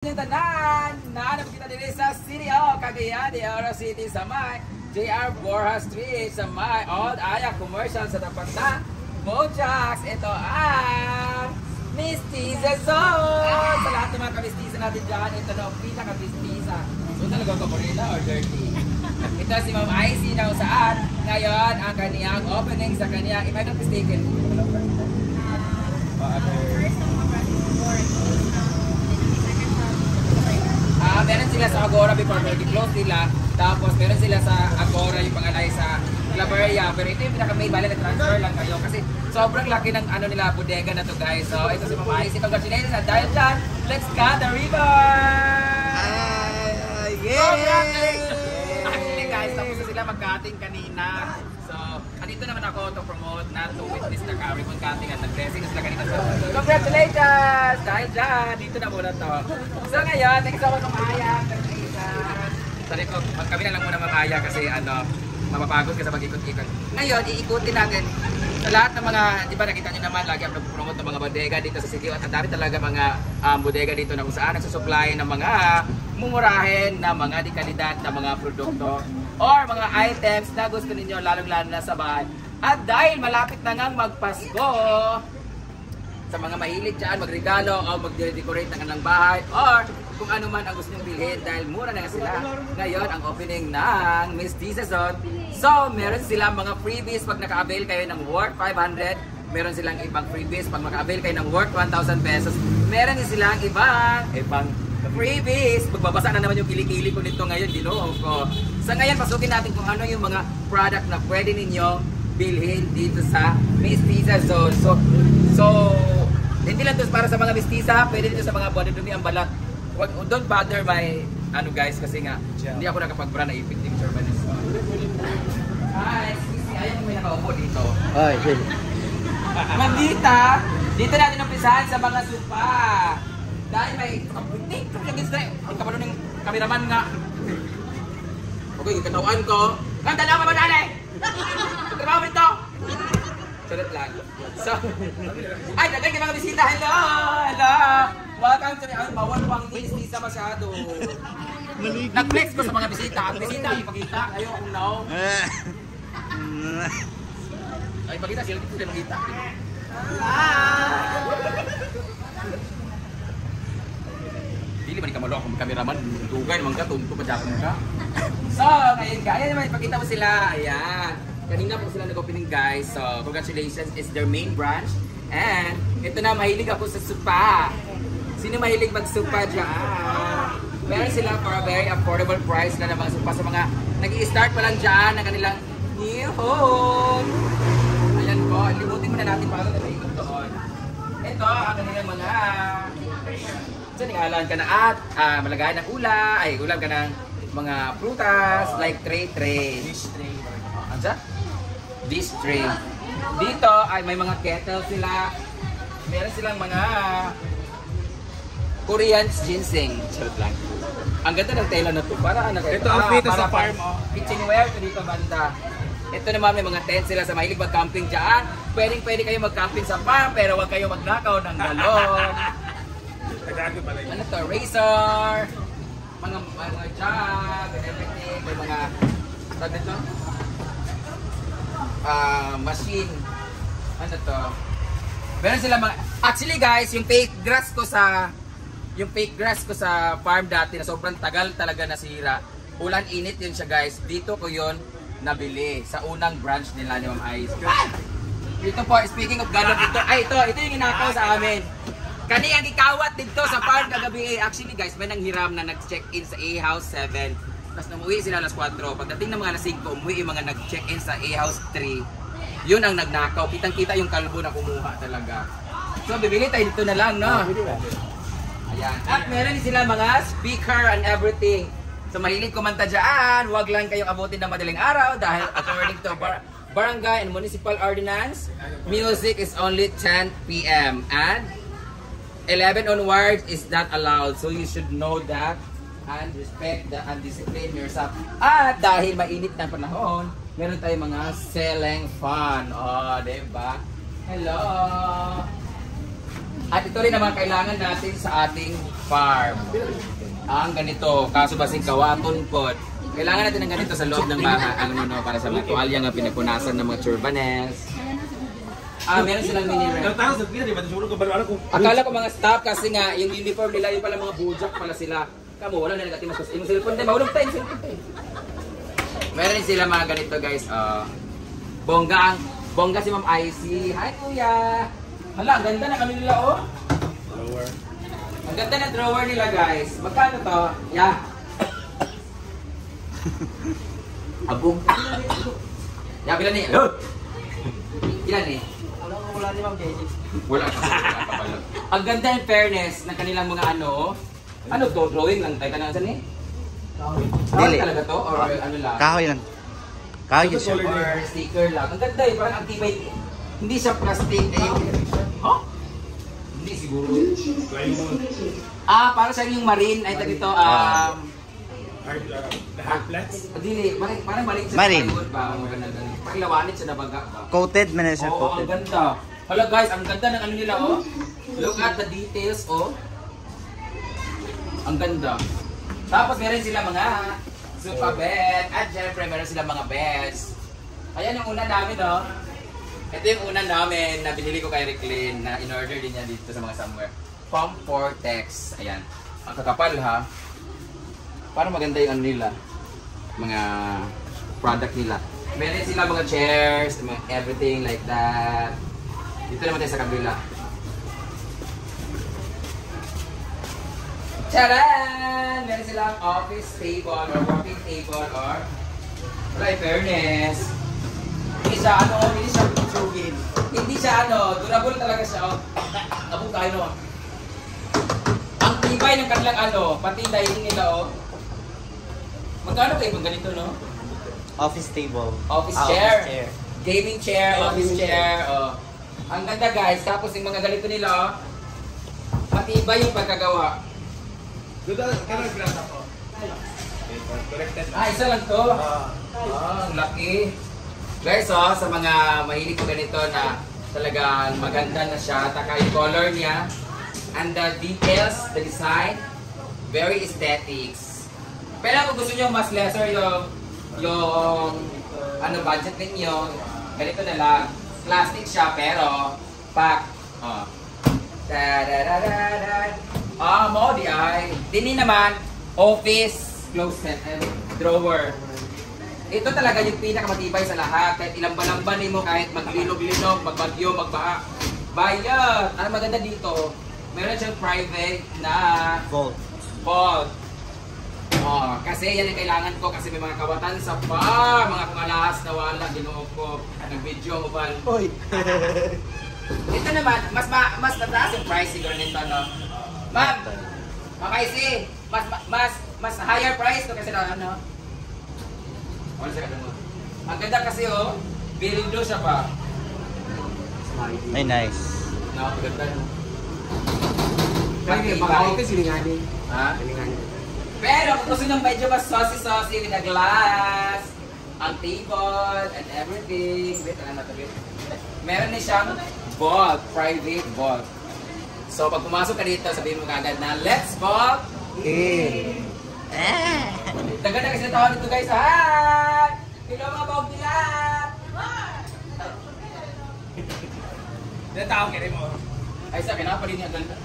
Tanan, naanap kita din sa City of Cagayan de Oro City sa may JR Borja Street sa may Old Aya Commercial sa tapat na Bojax. Ito ang Mestiza Zone. Sa lahat ng mga kamistisa natin dyan, ito na ang pinaka-mestiza. So talaga ka morena or dirty? Ito si Ma'am Icy na saan ngayon ang kaniyang opening sa kaniyang, if I'm not mistaken, meron sila sa Agora before close nila. Tapos meron sila sa Agora yung pangalay sa Claveria. Pero ito yung pinaka-main bala na transfer lang kayo. Kasi sobrang laki ng ano nila, bodega na to guys. So ito si Mama Icy. Congratulations at dahil dyan, let's cut the ribbon! Congratulations! Actually guys, tapos na sila mag-cutting kanina. So, andito naman ako to promote na to witness na ribbon cutting at nag-blessing sila kanina. So, congratulations! Dahil dyan, dito na muna to. So ngayon, next ako ng Aya. Sorry ko, kami na lang muna mamaya kasi ano, mapapagod ka sa pag-ikot-ikot. Ngayon, iikutin natin sa lahat ng mga, di ba nakita nyo naman, lagi ang nag-promote ng mga bodega dito sa City. At ang dami talaga mga bodega dito na kung saan nagsusupply ng mga mumurahin na mga dekalidad na mga produkto or mga items na gusto ninyo lalong-lalo na sa bahay. At dahil malapit na ngang magpasko, sa mga mahilig dyan, magregalo o mag-decorate ng kanilang bahay or kung ano man ang gusto nyo bilhin dahil mura na nga sila. Ngayon, ang opening ng Mestiza Zone. So, meron silang mga freebies pag naka-avail kayo ng worth 500. Meron silang ibang freebies pag maka-avail kayo ng worth 1,000 pesos. Meron din silang ibang freebies. Magbabasa na naman yung kilikili ko nito ngayon, ginoo ko. So, ngayon, pasukin natin kung ano yung mga product na pwede ninyong bilhin dito sa Mestiza Zone. So, hindi lang ito para sa mga mestiza, pwede dito sa mga bodedumi ang balat. Don't bother my, ano guys, kasi nga, hindi ako nakapag-bra na ipit-ting Germanist. Hi, excuse me, ayaw mo may nakaupo dito. Ay, sige. Mandita, dito natin umpisahan sa mga sopa. Dahil may, hindi, kapalo ng kameraman nga. Okay, katawan ko. Ang dalawa pa ba dali? Trabaho mo ito! Sulit lang. So, ay, nagay kayo mga bisita. Hello! Hello! Welcome to the bawal pang bisita masyado. Nag-flex ko sa mga bisita. Ang bisita, ipakita. Ayaw kung now. Ay, ipakita. Sila dito sila makita. Dili ba ni ka malo akong cameraman? Tugay naman ka, tunto pa dyan ka. So, ngayon ka. Ayan naman, ipakita mo sila. Ayan. Kanina po sila nag-opening guys. So, congratulations. It's their main branch. And, ito na, mahilig ako sa supa. Sino mahilig mag-supa dyan? Meron sila for a very affordable price na mga supa sa mga nag-i-start pa lang dyan ng kanilang new home. Ayan po, limutin muna natin para na maikot doon. Ito, ang kanilang mga so, ningalan ka na at malagay ng ulam ka ng mga prutas like tray. Dish tray. Ansa? Dish tray. Dito ay may mga kettle sila. Meron silang mga Korean ginseng. Charot lang. Ang ganda ng tela na to. Para ito ang pita sa farm. Kitchenware ito dito banda. Ito naman may mga tent sila sa mahilig mag-camping dyan. Pwede kayo mag-camping sa farm pero huwag kayo magnakaw ng galon. Ano to? Razor. Mga jug and everything. May mga tag dito? Machine. Ano to? Meron sila mga actually guys, yung fake grass ko sa farm dati na sobrang tagal talaga nasira. Ulan init yun siya guys. Dito ko yun nabili sa unang branch nila ni Ma'am Ice. Dito po, speaking of galon ito. Ay, ito yung inakaw sa amin. Kani ang ikawat dito sa farm kagabi. Actually guys, may nanghiram na nag-check-in sa A-House 7. Tapos umuwi sila alas 4. Pagdating ng mga alas 5, umuwi yung mga nag-check-in sa A-House 3. Yun ang nagnakaw. Kitang-kita yung kalbo na kumuha talaga. So, bibili tayo dito na lang, no? Ayan. At meron din sila mga speaker and everything. So, mahilig kumanta dyan. Huwag lang kayong abutin ng madaling araw dahil according to Barangay and Municipal Ordinance, music is only 10 p.m. and 11 onwards is not allowed. So, you should know that and respect and discipline yourself. At dahil mainit na panahon, meron tayong mga ceiling fan. Oh, diba? Hello! At ito rin naman kailangan natin sa ating farm. Ang ganito, kaso basing kawaton po. Kailangan natin ng ganito sa loob ng bahay, para sa mga tuwalya nga pinagpunasan ng mga churbanes. Meron silang mini rep. Akala ko mga staff kasi nga yung uniform nila yung pala mga bujak pala sila. Kamu wala na negative mas yung cellphone tayo, mahulog tayo yung cellphone tayo. Meron din sila mga ganito guys. Bongga si Ma'am Icy. Hi kuya. Hala, ang ganda na kami nila oh. Lower. Ang ganda na drawer nila guys. Magkano to? Yeah. Abong. Yeah, bilan ni? Ilan ni? Wala ni Ma'am JJ. Wala pa pala. Ang ganda in fairness ng kanilang mga ano to? Drawing lang tayo kanang saan eh? Dili talaga to? Or ano lang? Kahoy lang. Kahoy siya. Or sticker lang. Ang ganda eh, parang activate. Hindi siya plastic eh. Huh? Hindi siguro. Para sa yung marine ay dito Hard flats? Dili, parang balik sa Marine. plywood ba? Pakilawanit sa nabaga ba? Coated man na siya, Oo, ang coated. ganda. Hala guys, ang ganda ng ano nila oh. Look at the details oh. Ang ganda. Tapos meron sila mga sofa bed. At syempre meron sila mga beds. Ayan yung una namin oh. Ito yung una namin na binili ko kay Reclin na in-order din niya dito sa mga somewhere. Comfortex. Ayan. Ang kakapal ha. Parang maganda yung ano nila. Mga product nila. Meron sila mga chairs, mga everything like that. Dito naman tayo sa kabila. Charan! Meron silang office table or working table or wala fairness. Hindi siya hindi siya pichugin. Hindi siya durable talaga siya. Abong tayo no. Ang tibay ng kanilang pati dining nila Magkano kayo pang ganito no? Office table. Office chair. Gaming chair, office chair. Ang ganda guys, tapos yung mga ganito nila matibay yung pagkagawa. Isa lang to. Ang laki. Guys, sa mga mahilig ko ganito na talagang maganda na siya. Taka yung color niya. And the details, the design, very aesthetics. Pero kung gusto nyo mas lesser yung budget ninyo, ganito na lang. Plastic siya pero pack. Mo di ay. Dini naman, office closet and drawer. Ito talaga yung pinakamatibay sa lahat. Kahit ilang balamba mo, kahit maglinog-linog, magbagyo, magbaha. Bayad! Ang maganda dito, meron siyang private na vault. Kasi yan ang kailangan ko kasi may mga kawatan sa farm, mga pangalahas na wala, ginoo ko, nag-video mo ba? Ito naman, mas mataas yung price siguro nito, no? Ma'am, makaisi, mas higher price to kasi na, Wala sa mo. Ang ganda kasi birindo siya pa. Ay, nice. Ganda. Pag-okay, silinganin. Ha? Silinganin. Pero kung gusto nyo medyo mas saucy with a glass, ang table, and everything. Wait, meron na siyang vault, private vault. So pag pumasok ka dito, sabihin mo kagad na, let's vault in! Dagan na kasi tawag dito guys, hi! Hello mga bawag nila! Dito tawag ka rin mo. Ay sa kinapa din yung ganda.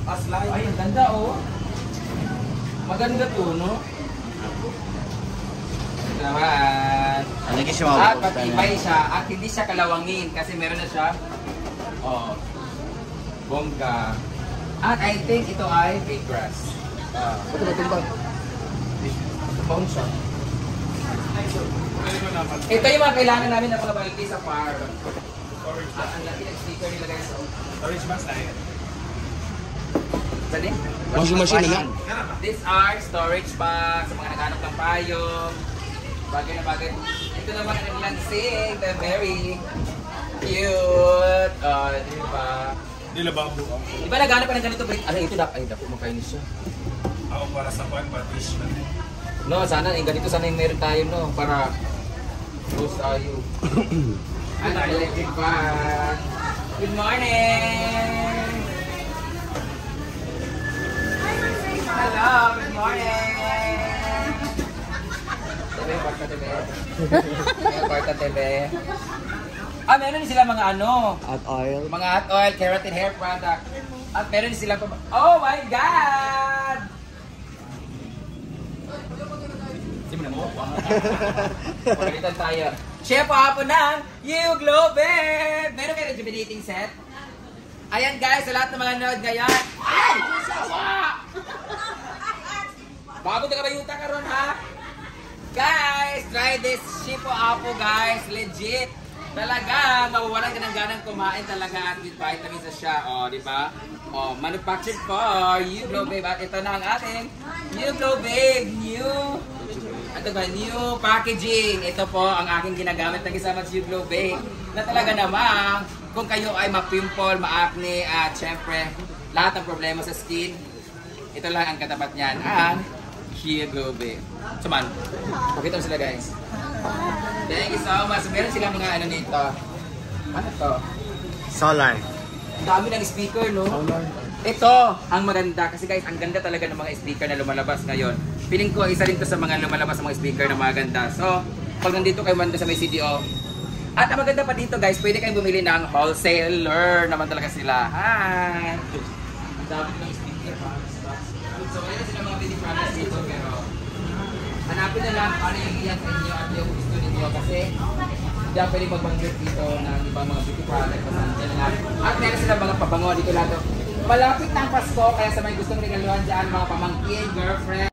Aslay. Ay, ang ganda Maganda to, no? Naman. Ano yung siya At mabukod patibay siya at hindi siya kalawangin kasi meron na siya bongga. At I think ito ay fake grass. Pound siya. Ito yung mga kailangan namin na palabaliti sa farm. At ang laki ng sticker nila guys. Storage box na yan. Sali? Washing machine na. These are storage bags sa mga naghanap ng payong. Bagay na bagay. Ito naman ang lansing. They're very cute. Di ba? Dila bamboo. Di ba naghanap ka ng ganito? Ano ito dapat? Ay, dapat makainis siya. Ako para sa pan, patish man. No, sana yung ganito sana yung meron tayo, no? Para close tayo. Ano, electric fan. Good morning! Hello, good morning! Tebe, Barta TV. Barta TV. Meron din sila mga ano? At oil. Mga hot oil, keratin hair product. At meron din sila oh my God! Simula mo. Pagalitan tayo. Chef po ng You Globe! Meron kayo rejuvenating set? Ayan guys, sa lahat ng mga nanood ngayon. Ay! Sawa! Bago na kabayuta ka ron ha? Guys, try this Shipo Apo guys. Legit. Talaga, mawawalan ka ng ganang kumain talaga at with vitamins na siya. O, di ba? O, manufactured for You Globe. At ito na ang ating You Globe. New packaging. Ito po ang aking ginagamit na kasama sa You Globe. Na talaga naman, kung kayo ay ma-pimple, ma-acne, at syempre, lahat ng problema sa skin, ito lang ang katapat niyan. Ang You Globe. Suman, pakita mo sila guys. Thank you so much. Meron silang mga ano nito. Ano to? Solar. Dami ng speaker, no? Ito ang maganda. Kasi guys, ang ganda talaga ng mga speaker na lumalabas ngayon. Feeling ko, isa rin to sa mga lumalabas ng mga speaker na maganda. So, pag nandito kayo banda sa may CDO. At ang maganda pa dito guys, pwede kayong bumili ng wholesaler naman talaga sila. Hi! Ang dami ng speaker. So, wala sila mga beauty products dito, pero hanapin na lang ano yung iyan sa inyo at yung gusto ninyo kasi hindi ako pwede mag-banggit dito ng ibang mga beauty products at meron silang mga pabango dito lahat. Malapit ng Pasko kaya sa may gustong regaluhan dyan mga pamangkin, girlfriend.